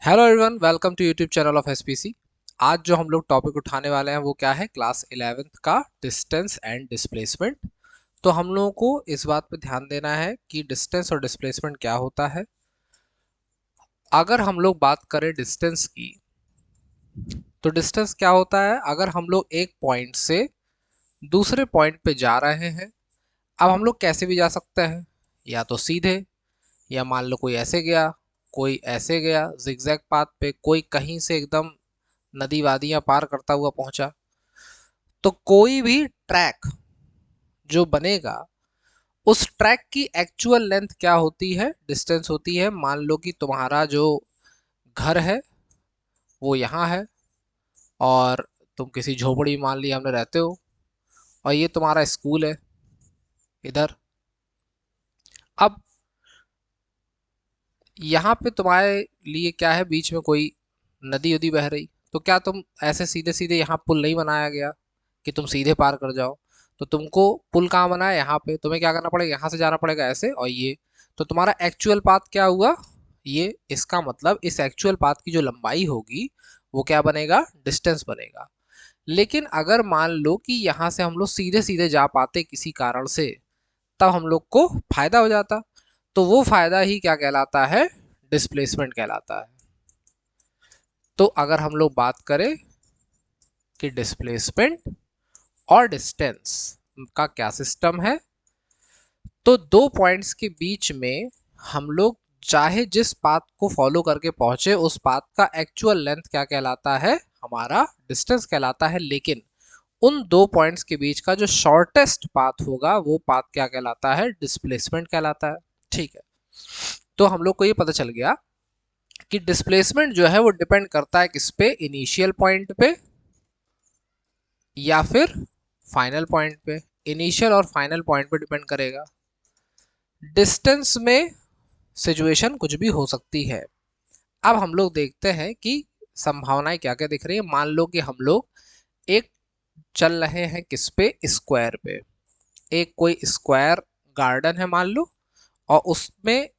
Hello everyone, welcome to YouTube channel of SPC. आज जो हम लोग टॉपिक उठाने वाले हैं वो क्या है, क्लास 11th का डिस्टेंस एंड डिस्प्लेसमेंट। तो हम लोगों को इस बात पे ध्यान देना है कि डिस्टेंस और डिस्प्लेसमेंट क्या होता है। अगर हम लोग बात करें डिस्टेंस की, तो डिस्टेंस क्या होता है, अगर हम लोग एक पॉइंट से दूसरे पॉइंट पे जा रहे हैं। अब हम लोग कैसे भी जा सकते हैं, या तो सीधे, या मान लो कोई ऐसे गया, कोई ऐसे गया जिगजैग पाथ पे, कोई कहीं से एकदम नदी वादियां पार करता हुआ पहुंचा। तो कोई भी ट्रैक जो बनेगा, उस ट्रैक की एक्चुअल लेंथ क्या होती है, डिस्टेंस होती है। मान लो कि तुम्हारा जो घर है वो यहाँ है, और तुम किसी झोपड़ी मान ली हमने रहते हो, और ये तुम्हारा स्कूल है इधर। अब यहाँ पे तुम्हारे लिए क्या है, बीच में कोई नदी उदी बह रही, तो क्या तुम ऐसे सीधे सीधे, यहाँ पुल नहीं बनाया गया कि तुम सीधे पार कर जाओ। तो तुमको पुल कहाँ बना है, यहाँ पे तुम्हें क्या करना पड़ेगा, यहाँ से जाना पड़ेगा ऐसे, और ये तो तुम्हारा एक्चुअल पाथ क्या हुआ, ये। इसका मतलब इस एक्चुअल पाथ की जो लंबाई होगी वो क्या बनेगा, डिस्टेंस बनेगा। लेकिन अगर मान लो कि यहाँ से हम लोग सीधे सीधे जा पाते किसी कारण से, तब हम लोग को फायदा हो जाता। तो वो फायदा ही क्या कहलाता है, डिस्प्लेसमेंट कहलाता है। तो अगर हम लोग बात करें कि डिस्प्लेसमेंट और डिस्टेंस का क्या सिस्टम है, तो दो पॉइंट्स के बीच में हम लोग चाहे जिस पाथ को फॉलो करके पहुंचे, उस पाथ का एक्चुअल लेंथ क्या कहलाता है, हमारा डिस्टेंस कहलाता है। लेकिन उन दो पॉइंट्स के बीच का जो शॉर्टेस्ट पाथ होगा, वो पाथ क्या कहलाता है, डिस्प्लेसमेंट कहलाता है। ठीक है, तो हम लोग को ये पता चल गया कि डिस्प्लेसमेंट जो है वो डिपेंड करता है किस पे, इनिशियल पॉइंट पे या फिर फाइनल पॉइंट पे। इनिशियल और फाइनल पॉइंट पे डिपेंड करेगा। डिस्टेंस में सिचुएशन कुछ भी हो सकती है। अब हम लोग देखते हैं कि संभावनाएं क्या क्या दिख रही है। मान लो कि हम लोग एक चल रहे हैं किस पे, स्क्वायर पे। एक कोई स्क्वायर गार्डन है मान लो, और उसमें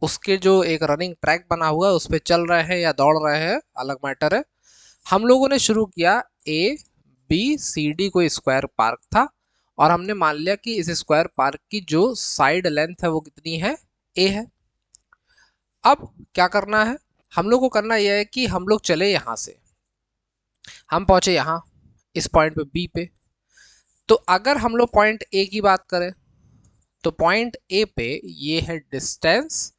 उसके जो एक रनिंग ट्रैक बना हुआ है उस पे चल रहे हैं या दौड़ रहे हैं, अलग मैटर है। हम लोगों ने शुरू किया, ए बी सी डी कोई स्क्वायर पार्क था, और हमने मान लिया कि इस स्क्वायर पार्क की जो साइड लेंथ है वो कितनी है, ए है। अब क्या करना है, हम लोग को करना यह है कि हम लोग चले यहाँ से, हम पहुंचे यहाँ इस पॉइंट पे बी पे। तो अगर हम लोग पॉइंट ए की बात करें, तो पॉइंट ए पे ये है डिस्टेंस,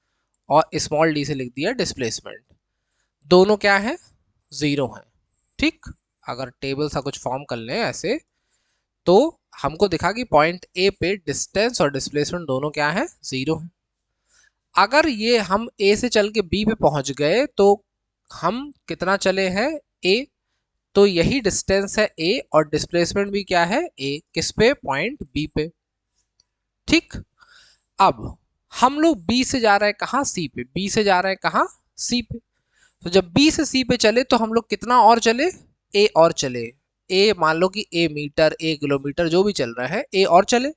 और स्मॉल डी से लिख दिया डिस्प्लेसमेंट। दोनों क्या है, जीरो है। ठीक, अगर टेबल सा कुछ फॉर्म कर लें ऐसे, तो हमको दिखा कि पॉइंट ए पे डिस्टेंस और डिस्प्लेसमेंट दोनों क्या है, जीरो है। अगर ये हम ए से चल के बी पे पहुंच गए, तो हम कितना चले हैं, ए। तो यही डिस्टेंस है ए, और डिस्प्लेसमेंट भी क्या है, ए। किस पे, पॉइंट बी पे। ठीक, अब हम लोग बी से जा रहे हैं कहाँ, सी पे। बी से जा रहे हैं कहाँ, सी पे। तो जब बी से सी पे चले तो हम लोग कितना और चले, ए और चले। ए मान लो कि ए मीटर, ए किलोमीटर, जो भी चल रहा है, ए और चले।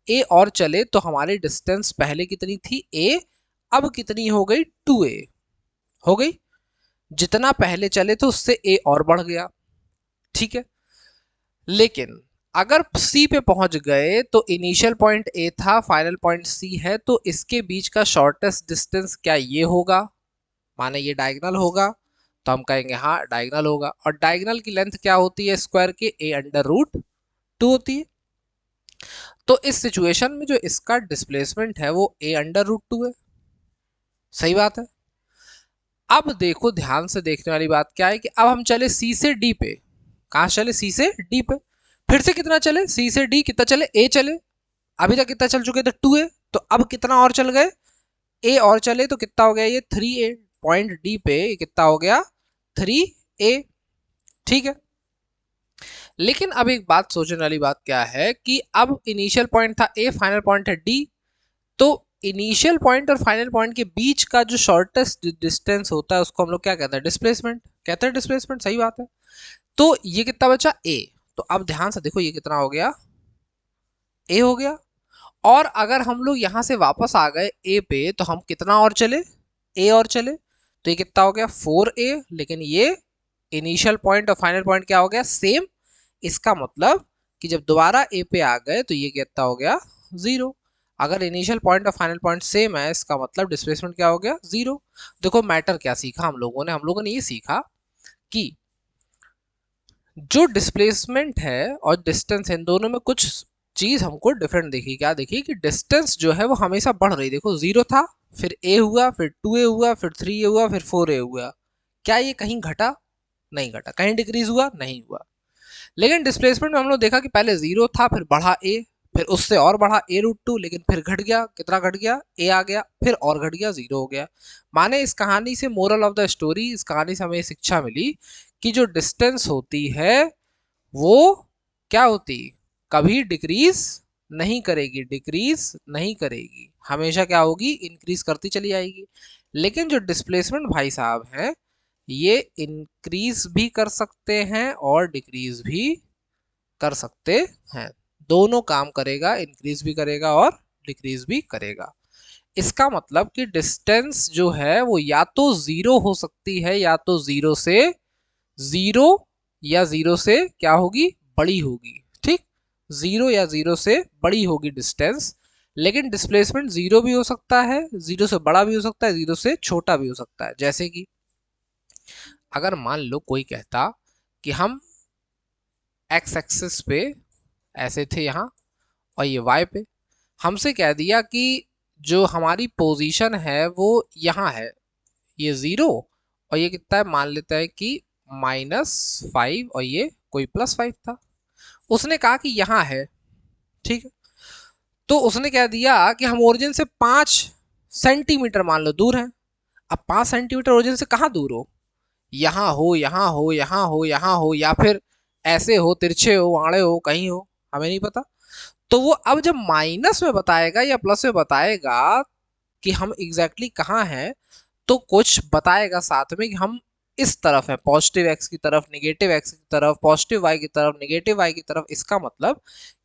ए और चले तो हमारी डिस्टेंस पहले कितनी थी, ए। अब कितनी हो गई, 2a हो गई। जितना पहले चले थे उससे ए और बढ़ गया। ठीक है, लेकिन अगर सी पे पहुंच गए तो इनिशियल पॉइंट ए था, फाइनल पॉइंट सी है, तो इसके बीच का शॉर्टेस्ट डिस्टेंस क्या ये होगा, माने ये डायगनल होगा। तो हम कहेंगे हाँ डायगनल होगा। और डायगनल की लेंथ क्या होती है स्क्वायर के, ए अंडर रूट 2 होती है। तो इस सिचुएशन में जो इसका डिस्प्लेसमेंट है वो ए अंडर रूट 2 है। सही बात है। अब देखो, ध्यान से देखने वाली बात क्या है कि अब हम चले सी से डी पे। कहां चले, सी से डी पे। फिर से कितना चले, सी से डी कितना चले, ए चले। अभी तक कितना चल चुके थे, 2a। तो अब कितना और चल गए, ए और चले, तो कितना हो गया ये, 3a। पॉइंट डी पे कितना हो गया, 3a। ठीक है, लेकिन अब एक बात सोचने वाली बात क्या है कि अब इनिशियल पॉइंट था ए, फाइनल पॉइंट है डी। तो इनिशियल पॉइंट और फाइनल पॉइंट के बीच का जो शॉर्टेस्ट डिस्टेंस होता है उसको हम लोग क्या कहते हैं, डिस्प्लेसमेंट कहते हैं। डिस्प्लेसमेंट, सही बात है। तो ये कितना बचा, ए। तो अब ध्यान से देखो, ये कितना हो गया, ए हो गया। और अगर हम लोग यहां से वापस आ गए ए पे, तो हम कितना और चले, ए और चले। तो ये कितना हो गया 4a, लेकिन ये इनिशियल पॉइंट और फाइनल पॉइंट क्या हो गया सेम। इसका मतलब कि जब दोबारा a पे आ गए तो ये कितना हो गया 0। अगर इनिशियल पॉइंट और फाइनल पॉइंट सेम है इसका मतलब डिस्प्लेसमेंट क्या हो गया 0। देखो मैटर क्या सीखा हम लोगों ने ये सीखा कि जो डिस्प्लेसमेंट है और डिस्टेंस है इन दोनों में कुछ चीज हमको डिफरेंट दिखी। क्या दिखी कि डिस्टेंस जो है वो हमेशा बढ़ रही। देखो 0 था, फिर a हुआ, फिर 2a हुआ, फिर 3a हुआ, फिर 4a हुआ। क्या ये कहीं घटा? नहीं घटा। कहीं डिक्रीज हुआ? नहीं हुआ। लेकिन डिस्प्लेसमेंट में हम लोग देखा कि पहले 0 था, फिर बढ़ा a, फिर उससे और बढ़ा a√2, लेकिन फिर घट गया। कितना घट गया? a आ गया, फिर और घट गया, 0 हो गया। माने इस कहानी से मोरल ऑफ द स्टोरी, इस कहानी से हमें शिक्षा मिली कि जो डिस्टेंस होती है वो क्या होती, कभी डिक्रीज नहीं करेगी, डिक्रीज नहीं करेगी, हमेशा क्या होगी इंक्रीज करती चली आएगी। लेकिन जो डिस्प्लेसमेंट भाई साहब हैं ये इंक्रीज भी कर सकते हैं और डिक्रीज भी कर सकते हैं। दोनों काम करेगा, इंक्रीज भी करेगा और डिक्रीज भी करेगा। इसका मतलब कि डिस्टेंस जो है वो या तो 0 हो सकती है या तो 0 से 0 या 0 से क्या होगी बड़ी होगी। ठीक, 0 या 0 से बड़ी होगी डिस्टेंस। लेकिन डिस्प्लेसमेंट 0 भी हो सकता है, 0 से बड़ा भी हो सकता है, 0 से छोटा भी हो सकता है। जैसे कि अगर मान लो कोई कहता कि हम एक्स एक्सिस पे ऐसे थे यहाँ और ये वाई पे, हमसे कह दिया कि जो हमारी पोजीशन है वो यहाँ है, ये 0 और ये कितना है मान लेता है कि -5 और ये कोई +5 था। उसने कहा कि यहाँ है। ठीक है, तो उसने कह दिया कि हम ओरिजिन से 5 सेंटीमीटर मान लो दूर हैं। अब 5 सेंटीमीटर ओरिजिन से कहाँ दूर हो? यहाँ हो, यहाँ हो, यहाँ हो, यहाँ हो, या फिर ऐसे हो, तिरछे हो, आड़े हो, कहीं हो, हमें नहीं पता। तो वो अब जब माइनस में बताएगा या प्लस में बताएगा कि हम एग्जैक्टली कहाँ हैं, तो कुछ बताएगा साथ में कि हम इस तरफ है, पॉजिटिव एक्स की तरफ, नेगेटिव एक्स की तरफ, पॉजिटिव वाई की तरफ, नेगेटिव वाई की तरफ। इसका मतलब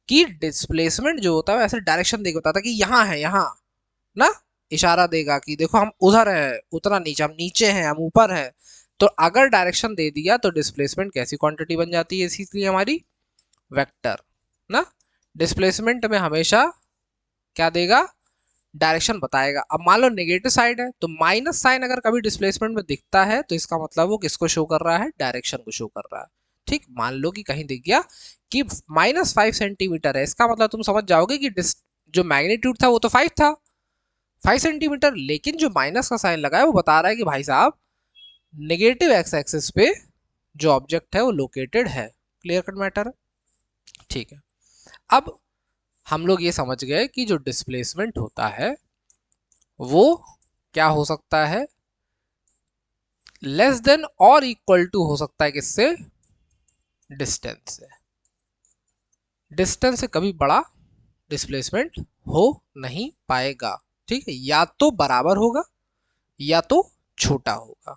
कि डिस्प्लेसमेंट जो होता है ऐसे डायरेक्शन देके बताता है कि यहाँ है, यहाँ ना, इशारा देगा कि देखो हम उधर है, उतना नीचे, हम नीचे हैं, हम ऊपर हैं। तो अगर डायरेक्शन दे दिया तो डिस्प्लेसमेंट कैसी क्वांटिटी बन जाती है इसलिए हमारी वेक्टर ना। डिस्प्लेसमेंट में हमेशा क्या देगा, डायरेक्शन बताएगा। अब मान लो नेगेटिव साइड है तो माइनस साइन अगर कभी डिस्प्लेसमेंट में दिखता है तो इसका मतलब वो किसको शो कर रहा है, डायरेक्शन को शो कर रहा है। ठीक, मान लो कि कहीं दिख गया कि -5 सेंटीमीटर है, इसका मतलब तुम समझ जाओगे कि जो मैग्नीट्यूड था वो तो 5 था, 5 सेंटीमीटर, लेकिन जो माइनस का साइन लगा है वो बता रहा है कि भाई साहब नेगेटिव एक्स एक्सिस पे जो ऑब्जेक्ट है वो लोकेटेड है। क्लियर कट मैटर है। ठीक है, अब हम लोग ये समझ गए कि जो डिस्प्लेसमेंट होता है वो क्या हो सकता है, लेस देन और इक्वल टू हो सकता है किससे, डिस्टेंस से। डिस्टेंस से कभी बड़ा डिस्प्लेसमेंट हो नहीं पाएगा। ठीक है, या तो बराबर होगा या तो छोटा होगा।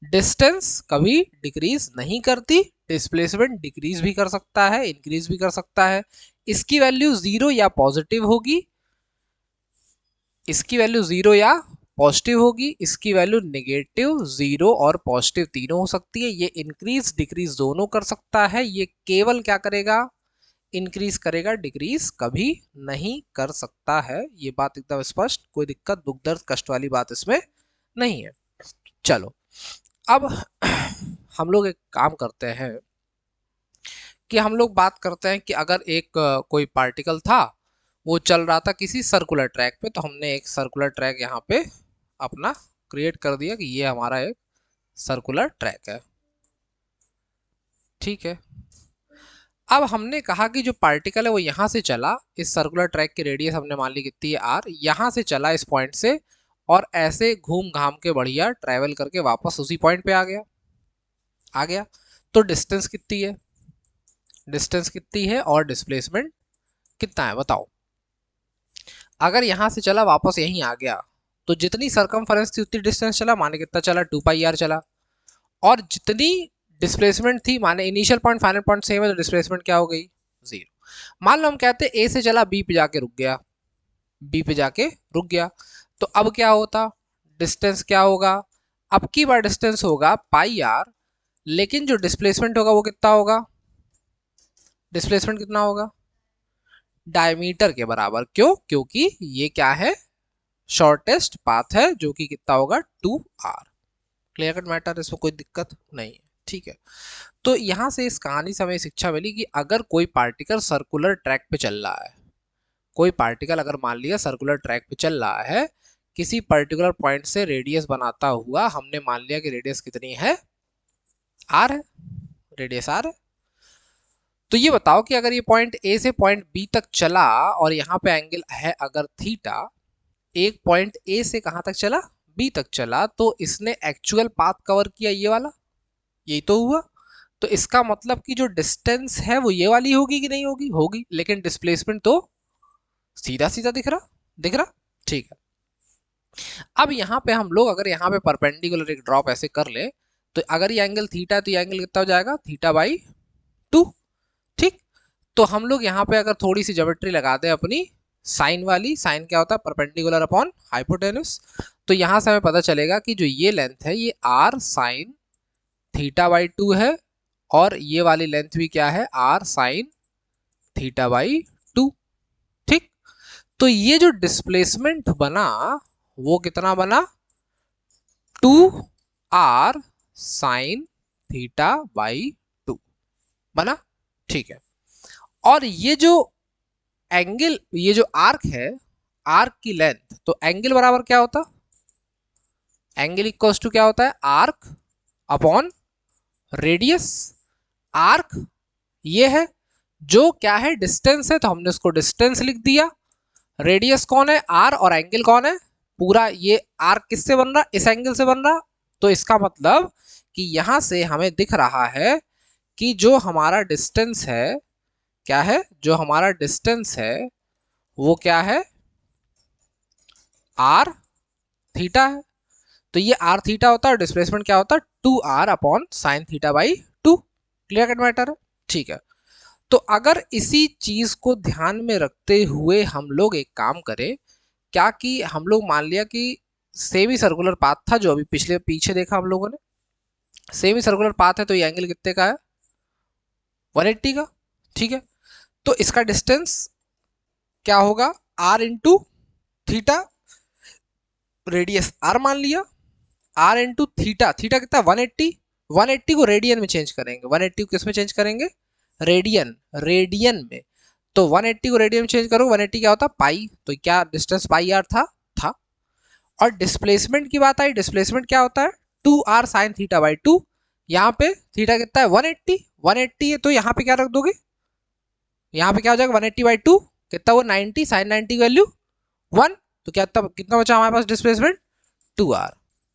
डिस्टेंस कभी डिक्रीज नहीं करती, डिस्प्लेसमेंट डिक्रीज भी कर सकता है, इंक्रीज भी कर सकता है। इसकी वैल्यू 0 या पॉजिटिव होगी, इसकी वैल्यू 0 या पॉजिटिव होगी, इसकी वैल्यू नेगेटिव, 0 और पॉजिटिव तीनों हो सकती है। ये इंक्रीज डिक्रीज दोनों कर सकता है। ये केवल क्या करेगा, इंक्रीज करेगा, डिक्रीज कभी नहीं कर सकता है। ये बात एकदम स्पष्ट, कोई दिक्कत दुख दर्द कष्ट वाली बात इसमें नहीं है। चलो अब हम लोग एक काम करते हैं कि हम लोग बात करते हैं कि अगर एक कोई पार्टिकल था वो चल रहा था किसी सर्कुलर ट्रैक पे, तो हमने एक सर्कुलर ट्रैक यहाँ पे अपना क्रिएट कर दिया कि ये हमारा एक सर्कुलर ट्रैक है। ठीक है, अब हमने कहा कि जो पार्टिकल है वो यहाँ से चला, इस सर्कुलर ट्रैक की रेडियस हमने मान ली कितनी है r, यहाँ से चला इस पॉइंट से और ऐसे घूम घाम के बढ़िया ट्रैवल करके वापस उसी पॉइंट पे आ गया। तो डिस्टेंस कितनी है, डिस्टेंस कितनी है और डिस्प्लेसमेंट कितना है बताओ। अगर यहाँ से चला वापस यहीं आ गया तो जितनी सरकमफेरेंस थी उतनी डिस्टेंस चला, माने कितना चला 2πr चला। और जितनी डिस्प्लेसमेंट थी, माने initial point final point same है, तो डिस्प्लेसमेंट क्या हो गई 0। मान लो हम कहते हैं ए से चला बी पे जाके रुक गया, बी पे जाके रुक गया, तो अब क्या होता, डिस्टेंस क्या होगा, अब की बार डिस्टेंस होगा पाई आर, लेकिन जो डिस्प्लेसमेंट होगा वो कितना होगा, डिस्प्लेसमेंट कितना होगा, डायमीटर के बराबर। क्यों, क्योंकि ये क्या है, शॉर्टेस्ट पाथ है, जो कि कितना होगा 2r। क्लियर कट मैटर, इसमें कोई दिक्कत नहीं है, ठीक है। तो यहां से इस कहानी से हमें शिक्षा मिली कि अगर कोई पार्टिकल सर्कुलर ट्रैक पे चल रहा है, कोई पार्टिकल अगर मान लिया सर्कुलर ट्रैक पे चल रहा है, किसी पर्टिकुलर पॉइंट से रेडियस बनाता हुआ, हमने मान लिया कि रेडियस कितनी है, आर है, रेडियस आर है। तो ये बताओ कि अगर ये पॉइंट ए से पॉइंट बी तक चला और यहाँ पे एंगल है अगर थीटा, एक पॉइंट ए से कहां तक चला, बी तक चला, तो इसने एक्चुअल पाथ कवर किया ये वाला, यही तो हुआ। तो इसका मतलब कि जो डिस्टेंस है वो ये वाली होगी कि नहीं होगी, होगी, लेकिन डिस्प्लेसमेंट तो सीधा सीधा दिख रहा, दिख रहा, ठीक है। अब यहाँ पे हम लोग अगर यहाँ पे परपेंडिकुलर एक ड्रॉप ऐसे कर ले, तो अगर ये एंगल थीटा है तो ये एंगल कितना हो जाएगा, थीटा बाई 2, ठीक। तो हम लोग यहाँ पे अगर थोड़ी सी ज्योमेट्री लगा दें अपनी साइन वाली, साइन क्या होता है, परपेंडिकुलर अपॉन हाइपोटेन्यूस। तो यहाँ से हमें पता चलेगा कि जो ये लेंथ है ये आर साइन थीटा बाई 2 है, और ये वाली लेंथ भी क्या है, आर साइन थीटा बाई 2, ठीक। तो ये जो डिस्प्लेसमेंट बना वो कितना बना, 2r साइन थीटा बाई 2 बना, ठीक है। और ये जो एंगल, ये जो आर्क है, आर्क की लेंथ, तो एंगल बराबर क्या होता, एंगल इक्वल्स टू क्या होता है, आर्क अपॉन रेडियस। आर्क ये है, जो क्या है, डिस्टेंस है, तो हमने उसको डिस्टेंस लिख दिया। रेडियस कौन है, आर, और एंगल कौन है, पूरा ये आर्क किससे बन रहा, इस एंगल से बन रहा। तो इसका मतलब कि यहां से हमें दिख रहा है कि जो हमारा डिस्टेंस है, क्या है, जो हमारा डिस्टेंस है वो क्या है, आर थीटा है। तो ये आर थीटा होता है और डिस्प्लेसमेंट क्या होता है, 2r upon sine theta by 2। Clear cut matter है, ठीक है। तो अगर इसी चीज को ध्यान में रखते हुए हम लोग एक काम करें, क्या कि हम लोग मान लिया कि सेमी सर्कुलर पाथ था, जो अभी पिछले पीछे देखा हम लोगों ने, सेमी सर्कुलर पाथ है, तो ये एंगल कितने का है, 180 का, ठीक है। तो इसका डिस्टेंस क्या होगा, R into theta, radius R मान लिया, आर इंटू थीटा, थीटा कितना 180, 180 को रेडियन में चेंज करेंगे, 180 को किस में चेंज करेंगे, रेडियन, रेडियन में। तो 180 को रेडियन में चेंज करो, 180 क्या होता, पाई, तो क्या डिस्टेंस पाई आर था। और डिस्प्लेसमेंट की बात आई, डिस्प्लेसमेंट क्या होता है, 2r साइन थीटा बाई 2। यहाँ पे थीटा कितना है, 180, 180 है, तो यहाँ पे क्या रख दोगे, यहाँ पे क्या हो जाएगा, 180 बाई 2 कितना, वो 90, साइन 90 की वैल्यू 1। तो क्या तब कितना बचा हमारे पास डिस्प्लेसमेंट, 2r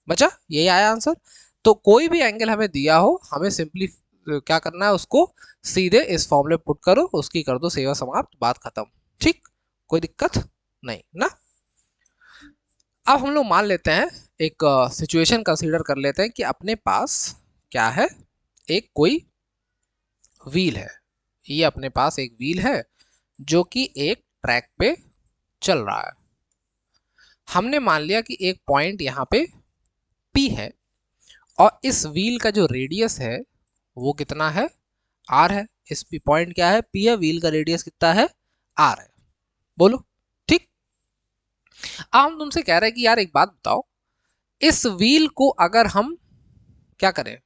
बचा, यही आया आंसर। तो कोई भी एंगल हमें दिया हो, हमें सिंपली क्या करना है, उसको सीधे इस फॉर्मूले पुट करो, उसकी कर दो सेवा समाप्त, बात खत्म, ठीक, कोई दिक्कत नहीं ना। अब हम लोग मान लेते हैं, एक सिचुएशन कंसीडर कर लेते हैं कि अपने पास क्या है, एक कोई व्हील है, ये अपने पास एक व्हील है जो कि एक ट्रैक पे चल रहा है। हमने मान लिया कि एक पॉइंट यहाँ पे P है, और इस व्हील का जो रेडियस है वो कितना है, R है। इस पॉइंट क्या है, P है, व्हील का रेडियस कितना है, R है, बोलो, ठीक। अब हम तुमसे कह रहे हैं कि यार एक बात बताओ, इस व्हील को अगर हम क्या करें,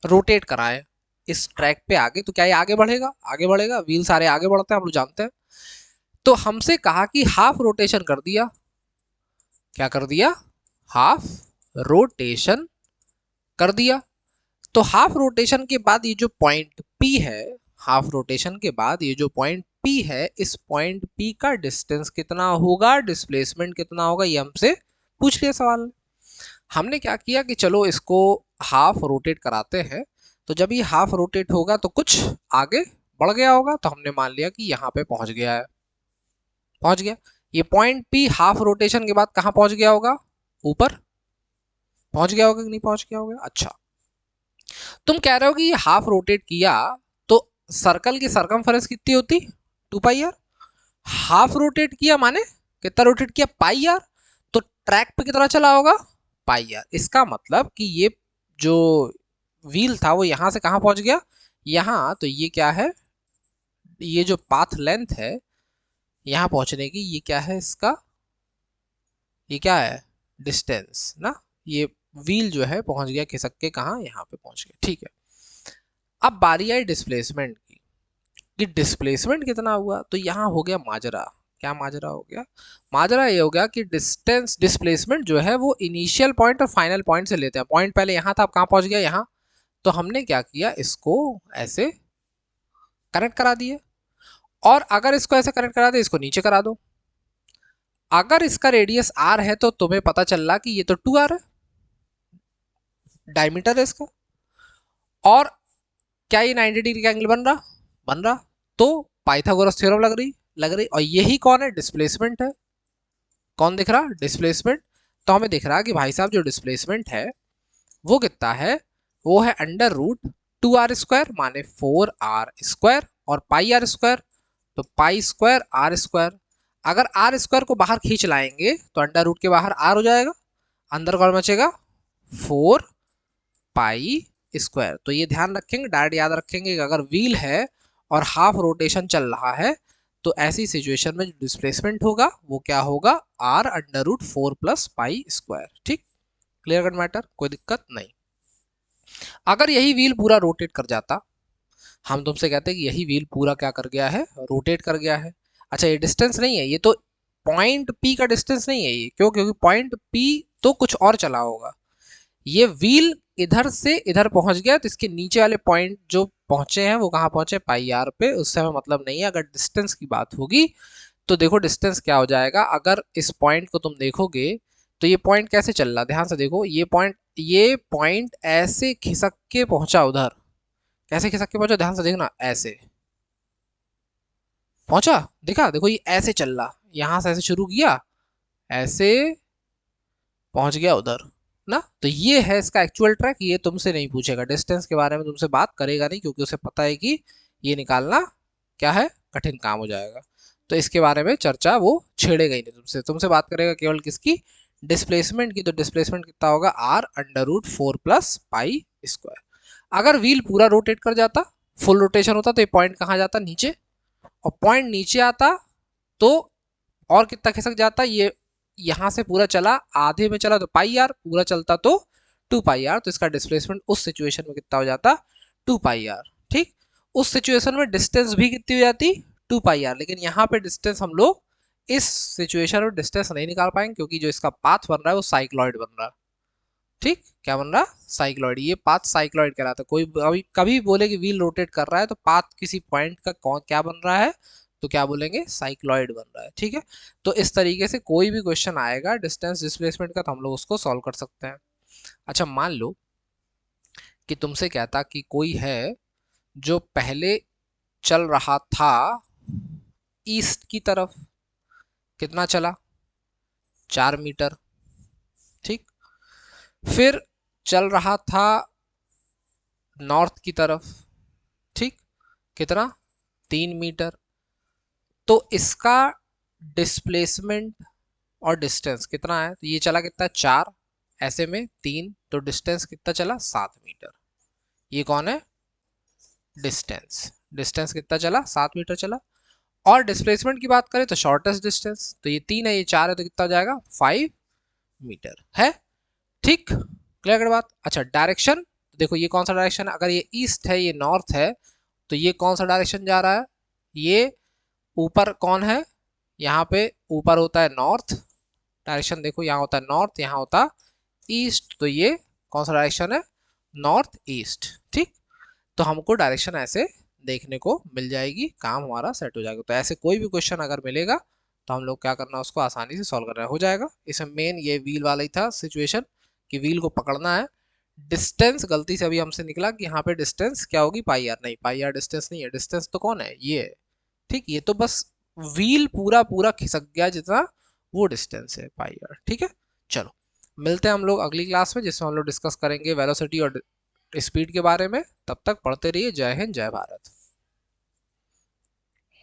रोटेट कराएं इस ट्रैक पे आगे, तो क्या ये आगे बढ़ेगा, आगे बढ़ेगा, व्हील सारे आगे बढ़ते हैं, हम लोग जानते हैं। तो हमसे कहा कि हाफ रोटेशन कर दिया, क्या कर दिया, हाफ रोटेशन कर दिया। तो हाफ रोटेशन के बाद ये जो पॉइंट P है, हाफ रोटेशन के बाद ये जो पॉइंट P है, इस पॉइंट P का डिस्टेंस कितना होगा, डिस्प्लेसमेंट कितना होगा, ये हमसे पूछ लिया सवाल। हमने क्या किया कि चलो इसको हाफ रोटेट कराते हैं। तो जब ये हाफ रोटेट होगा तो कुछ आगे बढ़ गया होगा, तो हमने मान लिया कि यहाँ पे पहुंच गया है, पहुंच गया। ये पॉइंट P हाफ रोटेशन के बाद कहाँ पहुंच गया होगा, ऊपर पहुंच गया होगा कि नहीं पहुंच गया होगा। अच्छा, तुम कह रहे हो कि ये हाफ रोटेट किया तो सर्कल की सरकमफेरेंस कितनी होती, 2πr। हाफ रोटेट किया माने कितना रोटेट किया, पाई आर। तो ट्रैक पे कितना चला होगा, पाई आर। इसका मतलब कि ये जो व्हील था वो यहां से कहां पहुंच गया, यहां। तो ये क्या है, ये जो पाथ लेंथ है यहां पहुंचने की, ये क्या है इसका, ये क्या है, डिस्टेंस ना। ये व्हील जो है पहुंच गया खिसक के कहां, यहां पे पहुंच गया। ठीक है, अब बारी आई डिस्प्लेसमेंट की, कि डिस्प्लेसमेंट कितना हुआ। तो यहां हो गया माजरा। क्या माजरा हो गया, माजरा ये हो गया कि डिस्टेंस डिस्प्लेसमेंट जो है वो इनिशियल पॉइंट और फाइनल पॉइंट से लेते हैं। पॉइंट पहले यहां था, अब कहां पहुंच गया, यहां। तो हमने क्या किया, इसको ऐसे कनेक्ट करा दिए, और अगर इसको ऐसे कनेक्ट करा दे, इसको नीचे करा दो। अगर इसका रेडियस आर है तो तुम्हें पता चल रहा कि ये तो 2r है, डायमीटर है इसका। और क्या ये 90 डिग्री का एंगल बन रहा, बन रहा। तो पाइथागोरस थ्योरम लग रही। और यही कौन है, डिस्प्लेसमेंट है। कौन दिख रहा, डिस्प्लेसमेंट। तो हमें दिख रहा कि भाई साहब जो डिस्प्लेसमेंट है वो कितना है, वो है अंडर रूट 2r² माने 4r², और पाई आर स्क्वायर, तो पाई स्क्वायर आर स्क्वायर। अगर आर स्क्वायर को बाहर खींच लाएंगे तो अंडर रूट के बाहर आर हो जाएगा, अंदर कौन बचेगा, 4 पाई स्क्वायर। तो ये ध्यान रखेंगे, डायरेक्ट याद रखेंगे कि अगर व्हील है और हाफ रोटेशन चल रहा है तो ऐसी सिचुएशन में जो डिस्प्लेसमेंट होगा वो क्या होगा, R under root 4 plus pi square. ठीक, क्लियर कट मैटर, कोई दिक्कत नहीं। अगर यही व्हील पूरा रोटेट कर जाता, हम तुमसे कहते हैं कि यही व्हील पूरा क्या कर गया है, रोटेट कर गया है। अच्छा, ये डिस्टेंस नहीं है, ये तो पॉइंट पी का डिस्टेंस नहीं है ये, क्यों, क्योंकि पॉइंट पी तो कुछ और चला होगा। ये व्हील इधर से इधर पहुंच गया, तो इसके नीचे वाले पॉइंट जो पहुंचे हैं वो कहां पहुंचे, पाई आर पे। उससे हमें मतलब नहीं है। अगर डिस्टेंस की बात होगी तो देखो डिस्टेंस क्या हो जाएगा। अगर इस पॉइंट को तुम देखोगे तो ये पॉइंट कैसे चल रहा, ध्यान से देखो। ये पॉइंट ऐसे खिसक के पहुंचा उधर। कैसे खिसक के पहुंचा, ध्यान से देखना, ऐसे पहुंचा, देखा, देखो ये ऐसे चल रहा, यहां से ऐसे शुरू किया, ऐसे पहुंच गया उधर ना। तो ये है इसका एक्चुअल ट्रैक। ये तुमसे नहीं पूछेगा, डिस्टेंस के बारे में तुमसे बात करेगा नहीं, क्योंकि उसे पता है कि ये निकालना क्या है, कठिन काम हो जाएगा। तो इसके बारे में चर्चा वो छेड़ेगा ही नहीं तुमसे। तुमसे बात करेगा केवल किसकी, डिस्प्लेसमेंट की। तो डिस्प्लेसमेंट कितना होगा, R under root 4 plus pi square. अगर व्हील पूरा रोटेट कर जाता, फुल रोटेशन होता, तो ये पॉइंट कहाँ जाता, नीचे। और पॉइंट नीचे आता तो और कितना खिसक जाता, ये यहां से पूरा चला, आधे में चला तो पाई आर, पूरा चलता तो 2 पाई आर। तो इसका डिस्प्लेसमेंट उस सिचुएशन में कितना हो जाता, 2 पाई आर। ठीक, उस सिचुएशन में डिस्टेंस भी कितनी हो जाती, 2 पाई आर। लेकिन यहाँ पे डिस्टेंस हम लोग इस सिचुएशन में डिस्टेंस नहीं निकाल पाएंगे, क्योंकि जो इसका पाथ बन रहा है वो साइक्लॉइड बन रहा है। ठीक, क्या बन रहा, साइक्लॉइड। ये पाथ साइक्लॉइड कहलाता है। कोई कभी कभी बोले कि व्हील रोटेट कर रहा है तो पाथ किसी पॉइंट का कौन क्या बन रहा है, तो क्या बोलेंगे, साइक्लॉइड बन रहा है। ठीक है, तो इस तरीके से कोई भी क्वेश्चन आएगा डिस्टेंस डिस्प्लेसमेंट का तो हम लोग उसको सॉल्व कर सकते हैं। अच्छा, मान लो कि तुमसे कहता कि कोई है जो पहले चल रहा था ईस्ट की तरफ, कितना चला, 4 मीटर। ठीक, फिर चल रहा था नॉर्थ की तरफ, ठीक, कितना, 3 मीटर। तो इसका डिस्प्लेसमेंट और डिस्टेंस कितना है, तो ये चला कितना, 4, ऐसे में 3, तो डिस्टेंस कितना चला, 7 मीटर। ये कौन है, डिस्टेंस। डिस्टेंस कितना चला, 7 मीटर चला। और डिस्प्लेसमेंट की बात करें तो शॉर्टेस्ट डिस्टेंस, तो ये 3 है, ये 4 है, तो कितना हो जाएगा, 5 मीटर है। ठीक, क्लियर कर बात। अच्छा, डायरेक्शन देखो, ये कौन सा डायरेक्शन है, अगर ये ईस्ट है, ये नॉर्थ है, तो ये कौन सा डायरेक्शन जा रहा है, ये ऊपर कौन है, यहाँ पे ऊपर होता है नॉर्थ डायरेक्शन। देखो यहाँ होता है नॉर्थ, यहाँ होता ईस्ट, तो ये कौन सा डायरेक्शन है, नॉर्थ ईस्ट। ठीक, तो हमको डायरेक्शन ऐसे देखने को मिल जाएगी, काम हमारा सेट हो जाएगा। तो ऐसे कोई भी क्वेश्चन अगर मिलेगा तो हम लोग क्या करना, उसको आसानी से सॉल्व करना हो जाएगा। इसमें मेन ये व्हील वाला ही था सिचुएशन, कि व्हील को पकड़ना है। डिस्टेंस गलती से अभी हमसे निकला कि यहाँ पे डिस्टेंस क्या होगी, पाई आर। नहीं, पाई आर डिस्टेंस नहीं है, डिस्टेंस तो कौन है, ये है। ठीक, ये तो बस व्हील पूरा पूरा खिसक गया जितना, वो डिस्टेंस है, पाई आर। ठीक है, चलो मिलते हैं हम लोग अगली क्लास में, जिसमें हम लोग डिस्कस करेंगे वेलोसिटी और स्पीड के बारे में। तब तक पढ़ते रहिए। जय हिंद, जय भारत।